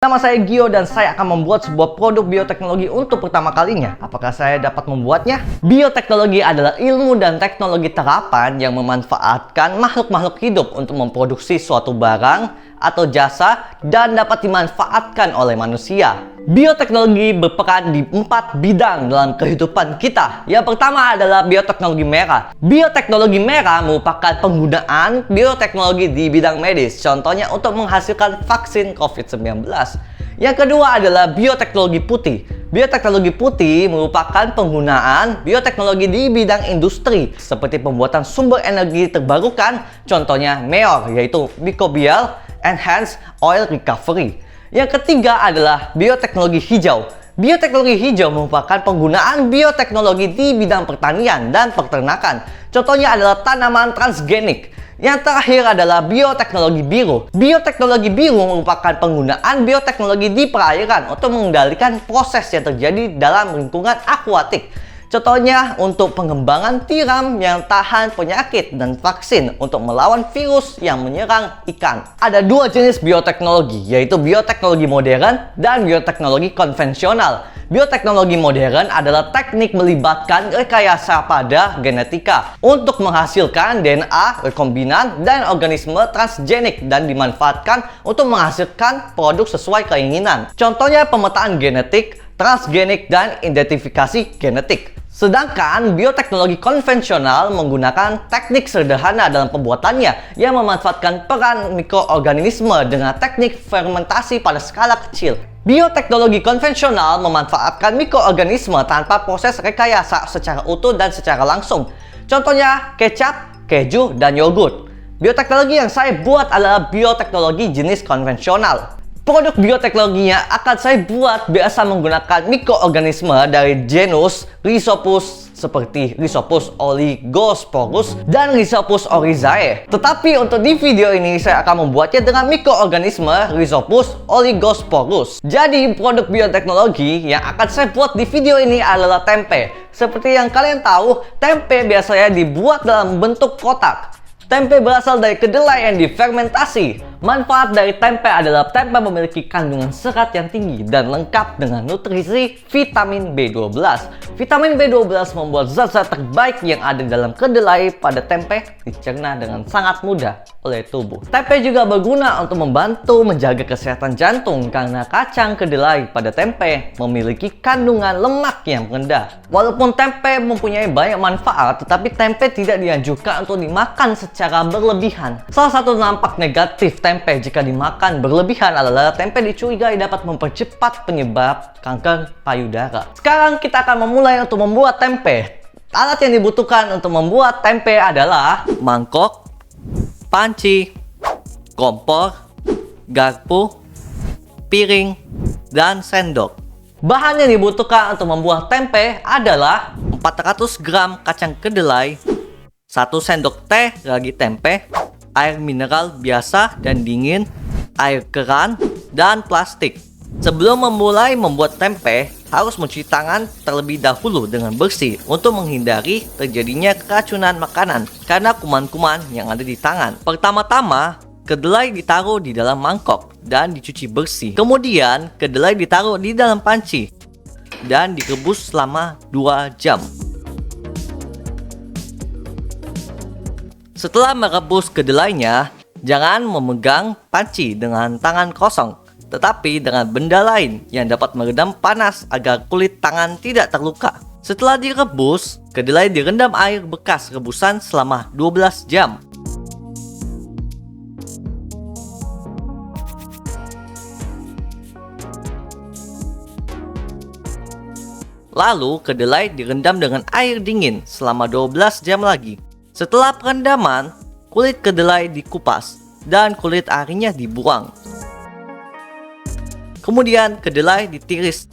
Nama saya Gio dan saya akan membuat sebuah produk bioteknologi untuk pertama kalinya. Apakah saya dapat membuatnya? Bioteknologi adalah ilmu dan teknologi terapan yang memanfaatkan makhluk-makhluk hidup untuk memproduksi suatu barang atau jasa dan dapat dimanfaatkan oleh manusia. Bioteknologi berperan di 4 bidang dalam kehidupan kita. Yang pertama adalah bioteknologi merah. Bioteknologi merah merupakan penggunaan bioteknologi di bidang medis, contohnya untuk menghasilkan vaksin COVID-19. Yang kedua adalah bioteknologi putih. Bioteknologi putih merupakan penggunaan bioteknologi di bidang industri seperti pembuatan sumber energi terbarukan, contohnya MEOR, yaitu Microbial Enhanced Oil Recovery. Yang ketiga adalah bioteknologi hijau. Bioteknologi hijau merupakan penggunaan bioteknologi di bidang pertanian dan peternakan. Contohnya adalah tanaman transgenik. Yang terakhir adalah bioteknologi biru. Bioteknologi biru merupakan penggunaan bioteknologi di perairan untuk mengendalikan proses yang terjadi dalam lingkungan akuatik. Contohnya untuk pengembangan tiram yang tahan penyakit dan vaksin untuk melawan virus yang menyerang ikan. Ada 2 jenis bioteknologi, yaitu bioteknologi modern dan bioteknologi konvensional. Bioteknologi modern adalah teknik melibatkan rekayasa pada genetika untuk menghasilkan DNA rekombinan dan organisme transgenik dan dimanfaatkan untuk menghasilkan produk sesuai keinginan. Contohnya pemetaan genetik, transgenik, dan identifikasi genetik. Sedangkan bioteknologi konvensional menggunakan teknik sederhana dalam pembuatannya yang memanfaatkan peran mikroorganisme dengan teknik fermentasi pada skala kecil. Bioteknologi konvensional memanfaatkan mikroorganisme tanpa proses rekayasa secara utuh dan secara langsung. Contohnya kecap, keju, dan yogurt. Bioteknologi yang saya buat adalah bioteknologi jenis konvensional. Produk bioteknologinya akan saya buat biasa menggunakan mikroorganisme dari genus Rhizopus seperti Rhizopus oligosporus dan Rhizopus oryzae. Tetapi untuk di video ini saya akan membuatnya dengan mikroorganisme Rhizopus oligosporus. Jadi produk bioteknologi yang akan saya buat di video ini adalah tempe. Seperti yang kalian tahu, tempe biasanya dibuat dalam bentuk kotak. Tempe berasal dari kedelai yang difermentasi. Manfaat dari tempe adalah tempe memiliki kandungan serat yang tinggi dan lengkap dengan nutrisi vitamin B12. Vitamin B12 membuat zat-zat terbaik yang ada dalam kedelai pada tempe dicerna dengan sangat mudah oleh tubuh. Tempe juga berguna untuk membantu menjaga kesehatan jantung karena kacang kedelai pada tempe memiliki kandungan lemak yang rendah. Walaupun tempe mempunyai banyak manfaat, tetapi tempe tidak dianjurkan untuk dimakan secara berlebihan. Salah satu dampak negatif tempe jika dimakan berlebihan adalah tempe dicurigai dapat mempercepat penyebab kanker payudara. Sekarang kita akan memulai untuk membuat tempe. Alat yang dibutuhkan untuk membuat tempe adalah mangkok, panci, kompor, garpu, piring, dan sendok. Bahan yang dibutuhkan untuk membuat tempe adalah 400 gram kacang kedelai, 1 sendok teh ragi tempe, air mineral biasa dan dingin, air keran, dan plastik. Sebelum memulai membuat tempe, harus mencuci tangan terlebih dahulu dengan bersih untuk menghindari terjadinya keracunan makanan karena kuman-kuman yang ada di tangan. Pertama-tama, kedelai ditaruh di dalam mangkok dan dicuci bersih. Kemudian, kedelai ditaruh di dalam panci dan direbus selama 2 jam. Setelah merebus kedelainya, jangan memegang panci dengan tangan kosong, tetapi dengan benda lain yang dapat meredam panas agar kulit tangan tidak terluka. Setelah direbus, kedelai direndam air bekas rebusan selama 12 jam. Lalu, kedelai direndam dengan air dingin selama 12 jam lagi. Setelah perendaman, kulit kedelai dikupas dan kulit arinya dibuang. Kemudian kedelai ditiris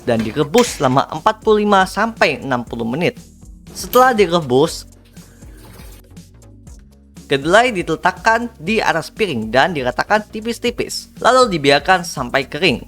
dan direbus selama 45-60 menit. Setelah direbus, kedelai diletakkan di atas piring dan diratakan tipis-tipis, lalu dibiarkan sampai kering.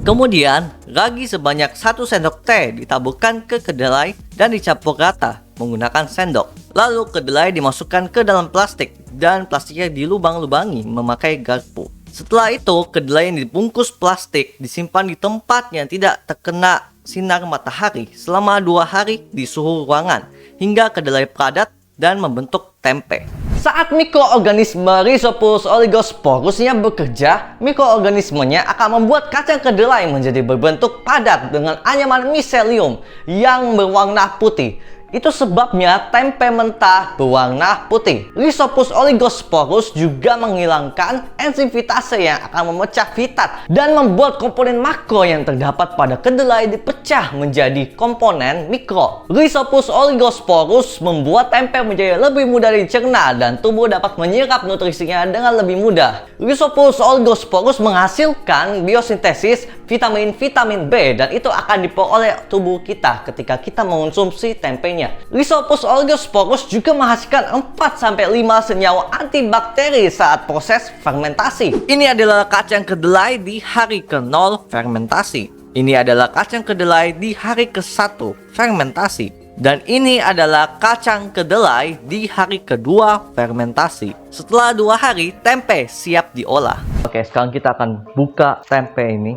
Kemudian, ragi sebanyak 1 sendok teh ditaburkan ke kedelai dan dicampur rata menggunakan sendok. Lalu kedelai dimasukkan ke dalam plastik dan plastiknya dilubang-lubangi memakai garpu. Setelah itu, kedelai yang dibungkus plastik disimpan di tempat yang tidak terkena sinar matahari selama 2 hari di suhu ruangan hingga kedelai padat dan membentuk tempe. Saat mikroorganisme Rhizopus oligosporusnya bekerja, mikroorganismenya akan membuat kacang kedelai menjadi berbentuk padat dengan anyaman miselium yang berwarna putih. Itu sebabnya tempe mentah berwarna putih. Rhizopus oligosporus juga menghilangkan enzim fitase yang akan memecah fitat dan membuat komponen makro yang terdapat pada kedelai dipecah menjadi komponen mikro. Rhizopus oligosporus membuat tempe menjadi lebih mudah dicerna dan tubuh dapat menyerap nutrisinya dengan lebih mudah. Rhizopus oligosporus menghasilkan biosintesis vitamin B dan itu akan diperoleh tubuh kita ketika kita mengonsumsi tempenya. Rhizopus oligosporus juga menghasilkan 4-5 senyawa antibakteri saat proses fermentasi. Ini adalah kacang kedelai di hari ke-0 fermentasi. Ini adalah kacang kedelai di hari ke-1 fermentasi. Dan ini adalah kacang kedelai di hari kedua fermentasi. Setelah 2 hari, tempe siap diolah. Oke, sekarang kita akan buka tempe ini.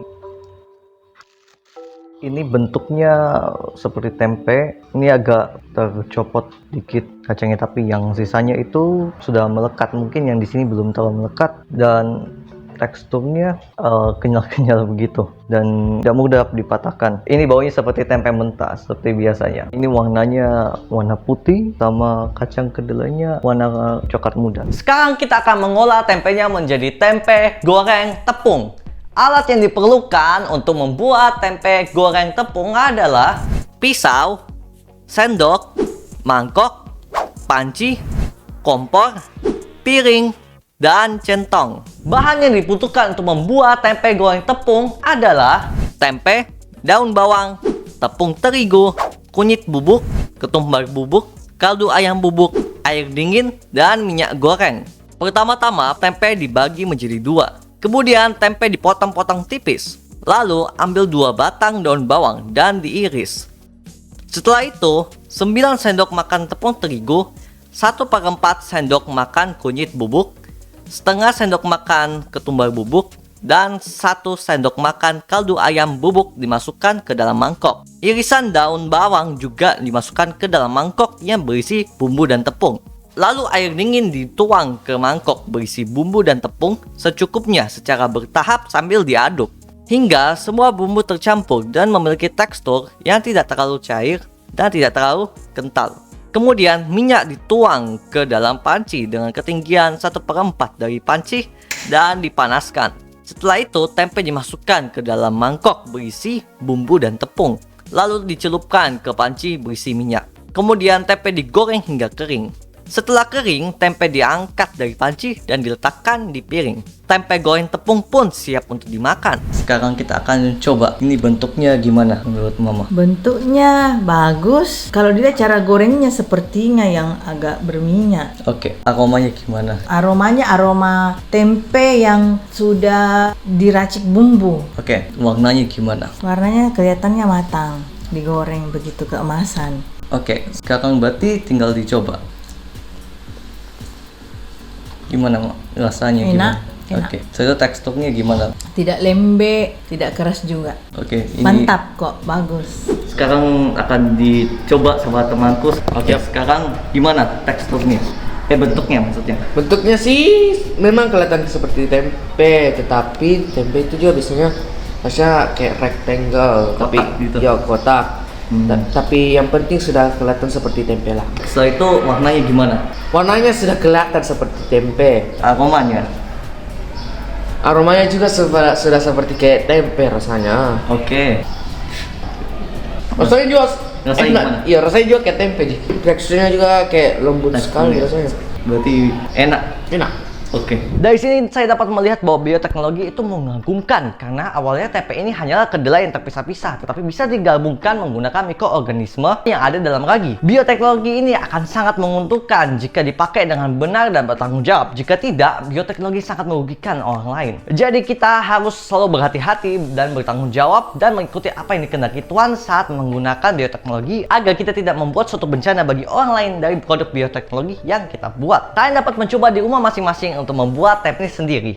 Ini bentuknya seperti tempe. Ini agak tercopot dikit kacangnya, tapi yang sisanya itu sudah melekat. Mungkin yang di sini belum terlalu melekat dan teksturnya kenyal-kenyal begitu dan tidak mudah dipatahkan. Ini baunya seperti tempe mentah seperti biasanya. Ini warnanya warna putih sama kacang kedelainya warna coklat muda. Sekarang kita akan mengolah tempenya menjadi tempe goreng tepung. Alat yang diperlukan untuk membuat tempe goreng tepung adalah pisau, sendok, mangkok, panci, kompor, piring, dan centong. Bahan yang dibutuhkan untuk membuat tempe goreng tepung adalah tempe, daun bawang, tepung terigu, kunyit bubuk, ketumbar bubuk, kaldu ayam bubuk, air dingin, dan minyak goreng. Pertama-tama, tempe dibagi menjadi 2. Kemudian tempe dipotong-potong tipis. Lalu ambil 2 batang daun bawang dan diiris. Setelah itu, 9 sendok makan tepung terigu, 1/4 sendok makan kunyit bubuk, setengah sendok makan ketumbar bubuk, dan 1 sendok makan kaldu ayam bubuk dimasukkan ke dalam mangkok. Irisan daun bawang juga dimasukkan ke dalam mangkok yang berisi bumbu dan tepung. Lalu air dingin dituang ke mangkok berisi bumbu dan tepung secukupnya secara bertahap sambil diaduk hingga semua bumbu tercampur dan memiliki tekstur yang tidak terlalu cair dan tidak terlalu kental. Kemudian minyak dituang ke dalam panci dengan ketinggian 1/4 dari panci dan dipanaskan. Setelah itu tempe dimasukkan ke dalam mangkok berisi bumbu dan tepung lalu dicelupkan ke panci berisi minyak. Kemudian tempe digoreng hingga kering. Setelah kering, tempe diangkat dari panci dan diletakkan di piring. Tempe goreng tepung pun siap untuk dimakan. Sekarang kita akan coba. Ini bentuknya gimana menurut Mama? Bentuknya bagus. Kalau dilihat cara gorengnya sepertinya yang agak berminyak. Oke, aromanya gimana? Aromanya aroma tempe yang sudah diracik bumbu. Oke, warnanya gimana? Warnanya kelihatannya matang, digoreng begitu keemasan. Oke, sekarang berarti tinggal dicoba. Gimana rasanya? Enak. Oke, so teksturnya gimana? Tidak lembek, tidak keras juga. Oke, ini Mantap kok, bagus. sekarang akan dicoba sama temanku. Oke, sekarang gimana teksturnya? Bentuknya maksudnya. Bentuknya sih memang kelihatan seperti tempe, tetapi tempe itu juga biasanya kayak rectangle, Kotak tapi gitu. ya kotak. Tapi yang penting sudah kelihatan seperti tempe lah. Setelah itu warnanya gimana? Warnanya sudah kelihatan seperti tempe. Aromanya? Aromanya juga sudah seperti kayak tempe rasanya. Oke. Rasanya juga Rasanya enak. gimana? Iya, rasanya juga kayak tempe. Teksturnya juga kayak lembut sekali rasanya. Berarti enak. Enak. Oke. Dari sini saya dapat melihat bahwa bioteknologi itu mengagumkan karena awalnya tempe ini hanyalah kedelai yang terpisah-pisah, tetapi bisa digabungkan menggunakan mikroorganisme yang ada dalam ragi. Bioteknologi ini akan sangat menguntungkan jika dipakai dengan benar dan bertanggung jawab. Jika tidak, bioteknologi sangat merugikan orang lain. Jadi kita harus selalu berhati-hati dan bertanggung jawab dan mengikuti apa yang dikehendaki Tuhan saat menggunakan bioteknologi agar kita tidak membuat suatu bencana bagi orang lain dari produk bioteknologi yang kita buat. Kalian dapat mencoba di rumah masing-masing untuk membuat tempe sendiri.